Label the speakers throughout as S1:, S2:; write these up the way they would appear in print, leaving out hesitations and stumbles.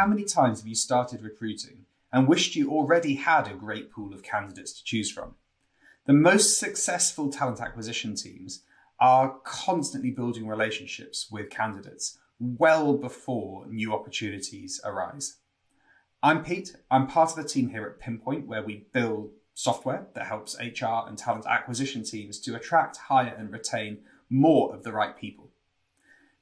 S1: how many times have you started recruiting and wished you already had a great pool of candidates to choose from? The most successful talent acquisition teams are constantly building relationships with candidates well before new opportunities arise. I'm Pete. I'm part of the team here at Pinpoint, where we build software that helps HR and talent acquisition teams to attract, hire, and retain more of the right people.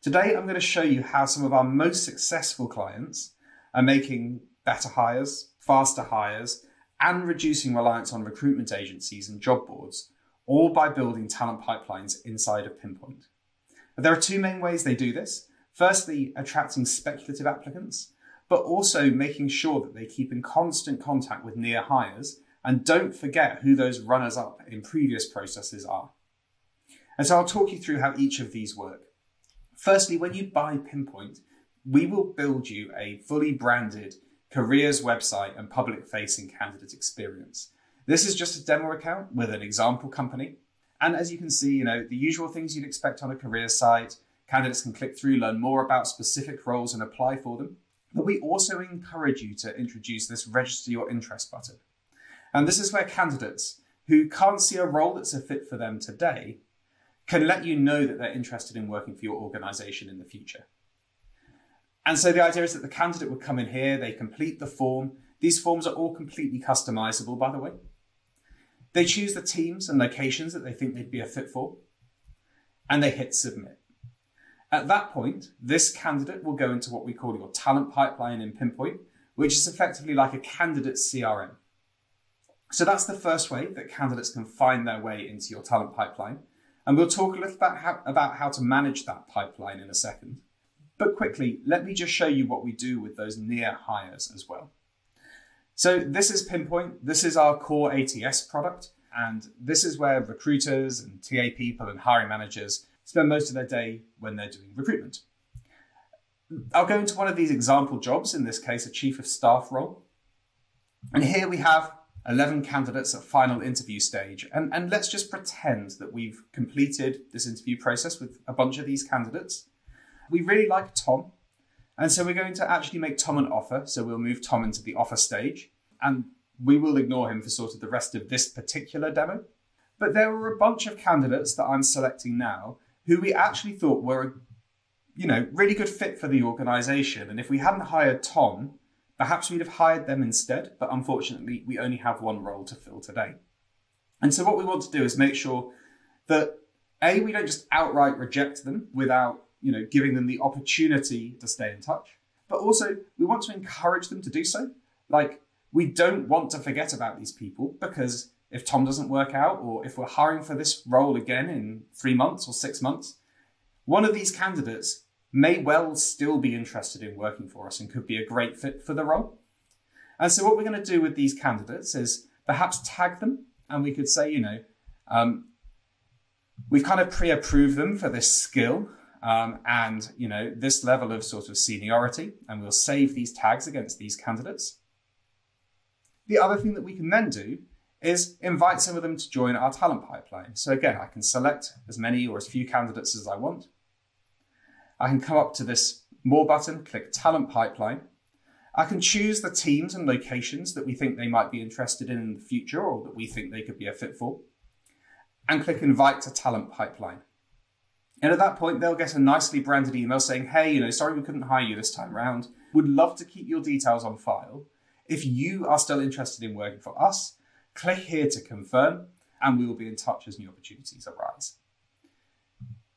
S1: Today, I'm going to show you how some of our most successful clients are making better hires, faster hires, and reducing reliance on recruitment agencies and job boards, all by building talent pipelines inside of Pinpoint. There are two main ways they do this. Firstly, attracting speculative applicants, but also making sure that they keep in constant contact with near hires and don't forget who those runners-up in previous processes are. And so I'll talk you through how each of these work. Firstly, when you buy Pinpoint, we will build you a fully branded careers website and public-facing candidate experience. This is just a demo account with an example company. And as you can see, the usual things you'd expect on a careers site. Candidates can click through, learn more about specific roles and apply for them. But we also encourage you to introduce this register your interest button. And this is where candidates who can't see a role that's a fit for them today can let you know that they're interested in working for your organization in the future. And so the idea is that the candidate would come in here, they complete the form. These forms are all completely customizable, by the way. They choose the teams and locations that they think they'd be a fit for, and they hit submit. At that point, this candidate will go into what we call your talent pipeline in Pinpoint, which is effectively like a candidate CRM. So that's the first way that candidates can find their way into your talent pipeline. And we'll talk a little about how to manage that pipeline in a second. But quickly, let me just show you what we do with those near hires as well. So this is Pinpoint. This is our core ATS product. And this is where recruiters and TA people and hiring managers spend most of their day when they're doing recruitment. I'll go into one of these example jobs, in this case, a chief of staff role. And here we have 11 candidates at final interview stage. And let's just pretend that we've completed this interview process with a bunch of these candidates. We really like Tom. And so we're going to actually make Tom an offer. So we'll move Tom into the offer stage and we will ignore him for sort of the rest of this particular demo. But there were a bunch of candidates that I'm selecting now who we actually thought were a really good fit for the organization. And if we hadn't hired Tom, perhaps we'd have hired them instead, but unfortunately, we only have one role to fill today. And so what we want to do is make sure that, A, we don't just outright reject them without, giving them the opportunity to stay in touch, but also we want to encourage them to do so. Like, we don't want to forget about these people, because if Tom doesn't work out, or if we're hiring for this role again in 3 months or 6 months, one of these candidates may well still be interested in working for us and could be a great fit for the role. And so what we're going to do with these candidates is perhaps tag them, and we could say, we've kind of pre-approved them for this skill and this level of sort of seniority, and we'll save these tags against these candidates. The other thing that we can then do is invite some of them to join our talent pipeline. So again, I can select as many or as few candidates as I want. I can come up to this More button, click Talent Pipeline. I can choose the teams and locations that we think they might be interested in the future, or that we think they could be a fit for, and click Invite to Talent Pipeline. And at that point, they'll get a nicely branded email saying, hey, sorry we couldn't hire you this time around. Would love to keep your details on file. If you are still interested in working for us, click here to confirm, and we will be in touch as new opportunities arise.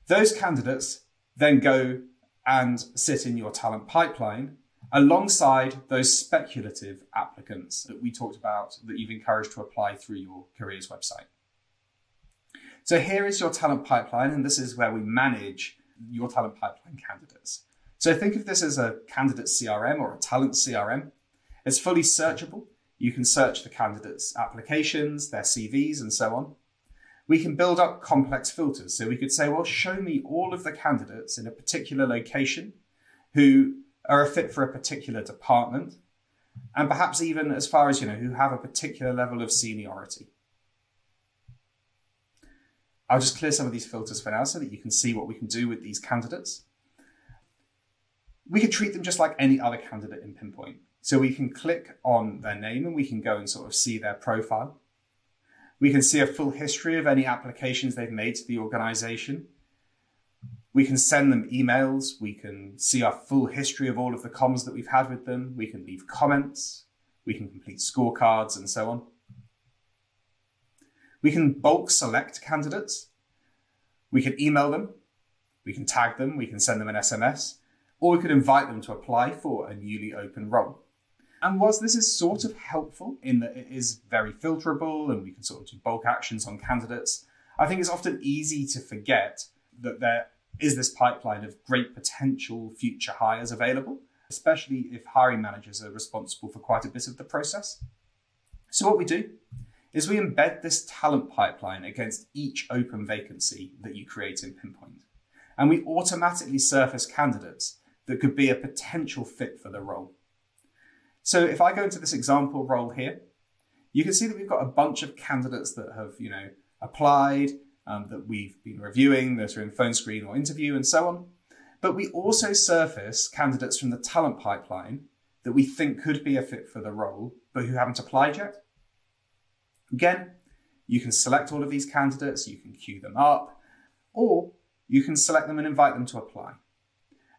S1: Those candidates then go and sit in your talent pipeline alongside those speculative applicants that we talked about that you've encouraged to apply through your careers website. So here is your talent pipeline, and this is where we manage your talent pipeline candidates. So think of this as a candidate CRM or a talent CRM. It's fully searchable. You can search the candidates' applications, their CVs, and so on. We can build up complex filters. So we could say, well, show me all of the candidates in a particular location who are a fit for a particular department, and perhaps even as far as, who have a particular level of seniority. I'll just clear some of these filters for now so that you can see what we can do with these candidates. We can treat them just like any other candidate in Pinpoint. So we can click on their name and we can go and sort of see their profile. We can see a full history of any applications they've made to the organization. We can send them emails. We can see our full history of all of the comms that we've had with them. We can leave comments. We can complete scorecards and so on. We can bulk select candidates. We can email them. We can tag them. We can send them an SMS. Or we could invite them to apply for a newly open role. And whilst this is sort of helpful in that it is very filterable and we can sort of do bulk actions on candidates, I think it's often easy to forget that there is this pipeline of great potential future hires available, especially if hiring managers are responsible for quite a bit of the process. So what we do is we embed this talent pipeline against each open vacancy that you create in Pinpoint. And we automatically surface candidates that could be a potential fit for the role. So if I go into this example role here, you can see that we've got a bunch of candidates that have, applied, that we've been reviewing, that are in phone screen or interview and so on. But we also surface candidates from the talent pipeline that we think could be a fit for the role, but who haven't applied yet. Again, you can select all of these candidates, you can queue them up, or you can select them and invite them to apply.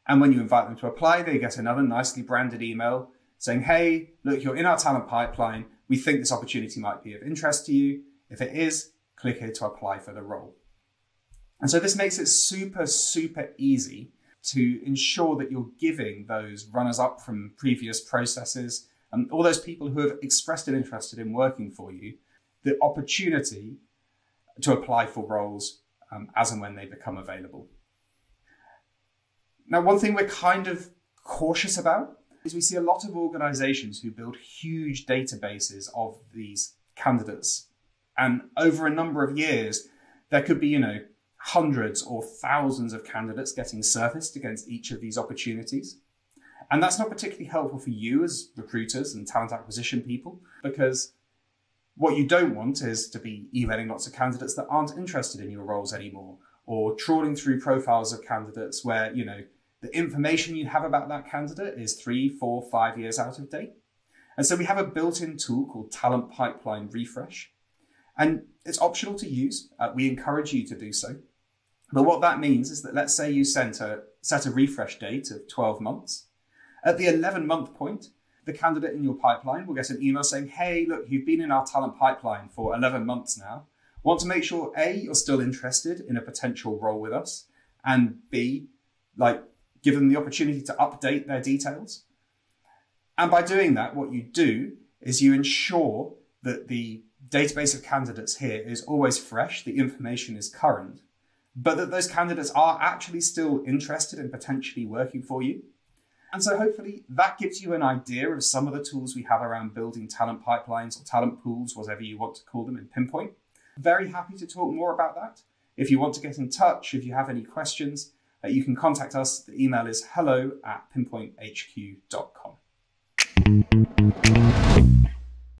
S1: And when you invite them to apply, they get another nicely branded email saying, hey, look, you're in our talent pipeline. We think this opportunity might be of interest to you. If it is, click here to apply for the role. And so this makes it super, super easy to ensure that you're giving those runners up from previous processes and all those people who have expressed an interest in working for you, the opportunity to apply for roles as and when they become available. Now, one thing we're kind of cautious about is we see a lot of organizations who build huge databases of these candidates. And over a number of years, there could be, hundreds or thousands of candidates getting surfaced against each of these opportunities. And that's not particularly helpful for you as recruiters and talent acquisition people, because what you don't want is to be emailing lots of candidates that aren't interested in your roles anymore, or trawling through profiles of candidates where, the information you have about that candidate is 3, 4, 5 years out of date. And so we have a built-in tool called Talent Pipeline Refresh. And it's optional to use. We encourage you to do so. But what that means is that let's say you set a refresh date of 12 months. At the 11-month point, the candidate in your pipeline will get an email saying, hey, look, you've been in our talent pipeline for 11 months now. Want to make sure, A, you're still interested in a potential role with us, and B, give them the opportunity to update their details. And by doing that, what you do is you ensure that the database of candidates here is always fresh, the information is current, but that those candidates are actually still interested in potentially working for you. And so hopefully that gives you an idea of some of the tools we have around building talent pipelines or talent pools, whatever you want to call them in Pinpoint. Very happy to talk more about that. If you want to get in touch, if you have any questions, you can contact us. The email is hello@pinpointhq.com.